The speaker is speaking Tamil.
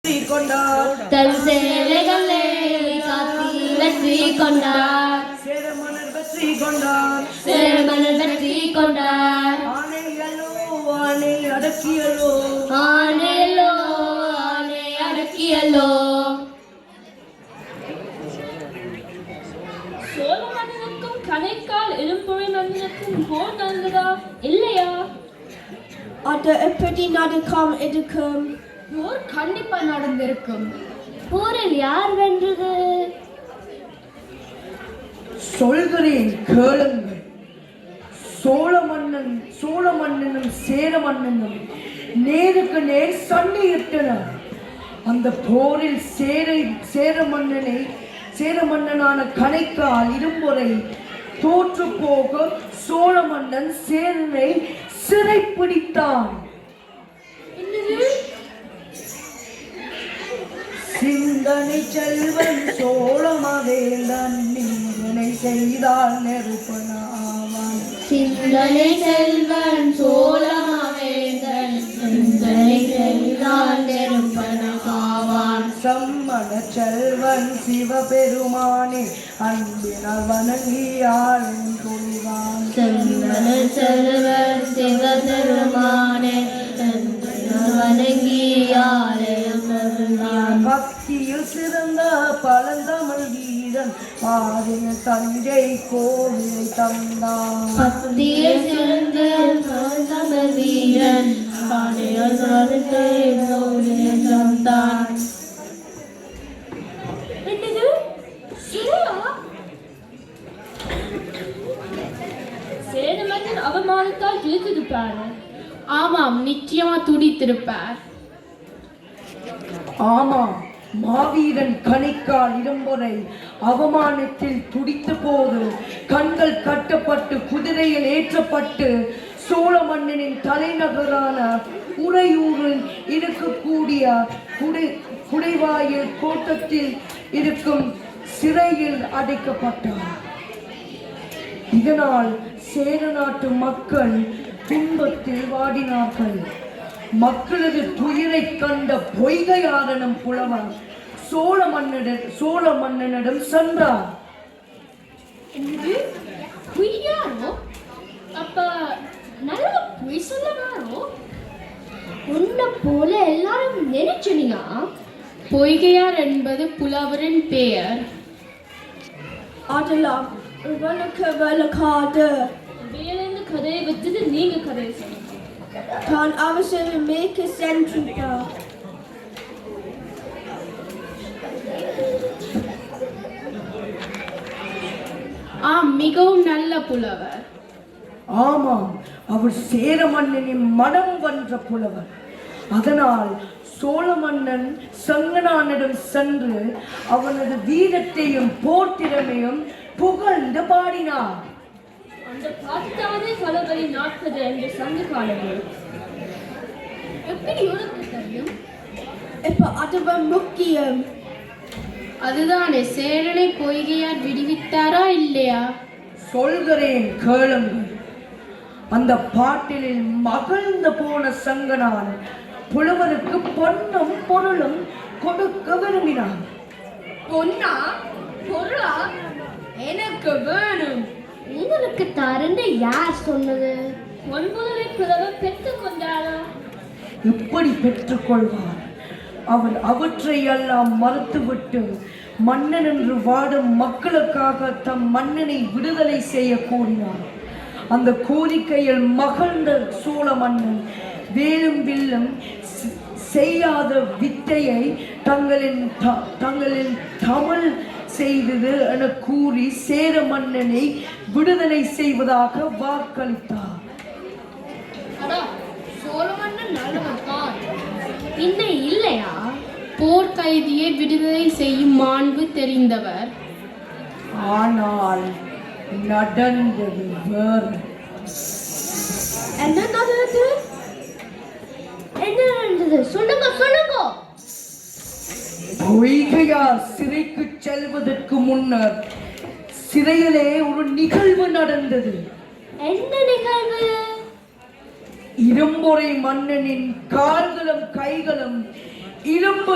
தன் சேலைகளை காத்தி வெற்றி கொண்டார். சேரமன்னர் வெற்றி கொண்டார். சேரமன்னர் வெற்றி கொண்டார். ஆணையலோ ஆணை அடக்கியலோ ஆணையலோ ஆணை அடக்கியலோ. சோழ மன்னனுக்கும் கணைக்கால் இளம்புரை மன்னனுக்கும் போர் நடந்ததா இல்லையா? அது எப்படி நடக்கும் இருக்கும்? போர் கண்டிப்பா நடந்திருக்கும். போரில் யார் வென்றது? சொல்கிறேன் கேளுங்கள். சோழ மன்னனும் சேர மன்னனும் நேருக்கு நேர் சண்டையிட்டனர். அந்த போரில் சேர மன்னனான கணைக்கால் இரும்புரை தோற்று போக சோழ மன்னன் சேரனை சிறைப்பிடித்தான். சிந்தனை செல்வன் சோழமவேந்தன் நிந்தனை செய்தால் நெருப்பனாவான். சிந்தனை செல்வன் சோழமவேந்தன் சிந்தனை செய்தால் நெருப்பனாவான். சம்மண செல்வன் சிவபெருமானே அன்பினால் வணங்கியாளன் கொள்வான். சிந்தன செல்வன் சிவபெருமானே வணங்கியாலே பக்தியில் சிறந்த பழந்தமிழ் வீரன் பாதிய தஞ்சை கோவிலை தந்தான். பக்தியில் சிறந்த பழந்தமிழ் வீரன் பாதிய தஞ்சை கோவிலை தந்தான். சேர மன்னன் அவமானத்தால் துடித்திருப்பாரு. ஆமாம், நிச்சயமா துடித்திருப்பார். ஆமாம், மாவீரன் கணைக்கால் இரும்புரை அவமானத்தில் துடித்த போது கண்கள் கட்டப்பட்டு குதிரையில் ஏற்றப்பட்டு சோழ மன்னனின் தலைநகரான உறையூரில் இருக்கக்கூடிய குடைவாயில் கோட்டத்தில் இருக்கும் சிறையில் அடைக்கப்பட்டார். இதனால் சேர நாட்டு மக்கள் துன்பத்தில் வாடினார்கள். மக்களது துயரை கண்ட பொய்கையாரனும் புலவர் சோழ மன்னனிடம் சென்றார். அப்ப நல்ல பொய் சொல்லவாரோ? உன்னை போல எல்லாரும் நினைச்சனியா? பொய்கையார் என்பது புலவரின் பெயர். அதெல்லாம் உனக்கு விளக்காது. வேலைந்து கதையை வச்சுட்டு நீங்க கதையை சொல்லுங்க. தான் அவசரமேக்கு சென்றுட்டார். மிகவும் நல்ல புலவர். ஆமாம், அவர் சேர மன்னனின் மனம் வென்ற புலவர். அதனால் சோழ மன்னன் சங்கனானிடம் சென்று அவனது வீரத்தையும் போர் திறமையும் புகழ்ந்து பாடினார். அந்த பாட்டுத்தானே பலவரை நாட்கள் என்று சங்க காலங்கள். எப்படி உனக்கு தெரியும்? இப்ப அதுவும் முக்கியம். அதுதானே, சேரனை பொய்கையார் விடுவித்தாரா இல்லையா? சொல்கிறேன் கேளுங்கள். அந்த பாட்டிலில் மகிழ்ந்து போன சங்கனான் புலவருக்கு பொன்னும் பொருளும் கொடுக்க விரும்பினான். பொன்னா பொருளா? எனக்கு வேணும். உங்களுக்கு தரண்டு யார் சொன்னது? பொன்பொருளை புலவர் பெற்றுக் கொண்டாரா? எப்படி பெற்றுக்கொள்வார்? அவர் அவற்றை எல்லாம் மறுத்துவிட்டு மன்னன் என்று வாடும் மக்களுக்காக தம் மன்னனை விடுதலை செய்ய கோரினார். அந்த கோரிக்கையில் மகிழ்ந்த சோழ மன்னன் வேலும் வில்லும் செய்யாத வித்தையை தங்களின் தமிழ் செய்தது என கூறி சேர மன்னனை விடுதலை செய்வதாக வாக்களித்தார். இன்னும் இல்லையா? போர்க்கைதியை விடுதலை செய்யும் மாண்பு தெரிந்தவர். ஆனால் நடந்தது வேறு. என்ன நடந்தது? என்ன நடந்தது? சொல்லுங்க சொல்லுங்க. பொய்கையார் சிறைக்கு செல்வதற்கு முன்னர் சிறையிலே ஒரு நிகழ்வு நடந்தது. என்ன நிகழ்வு? இரும்பொறை மன்னனின் கால்களும் கைகளும் இரும்பு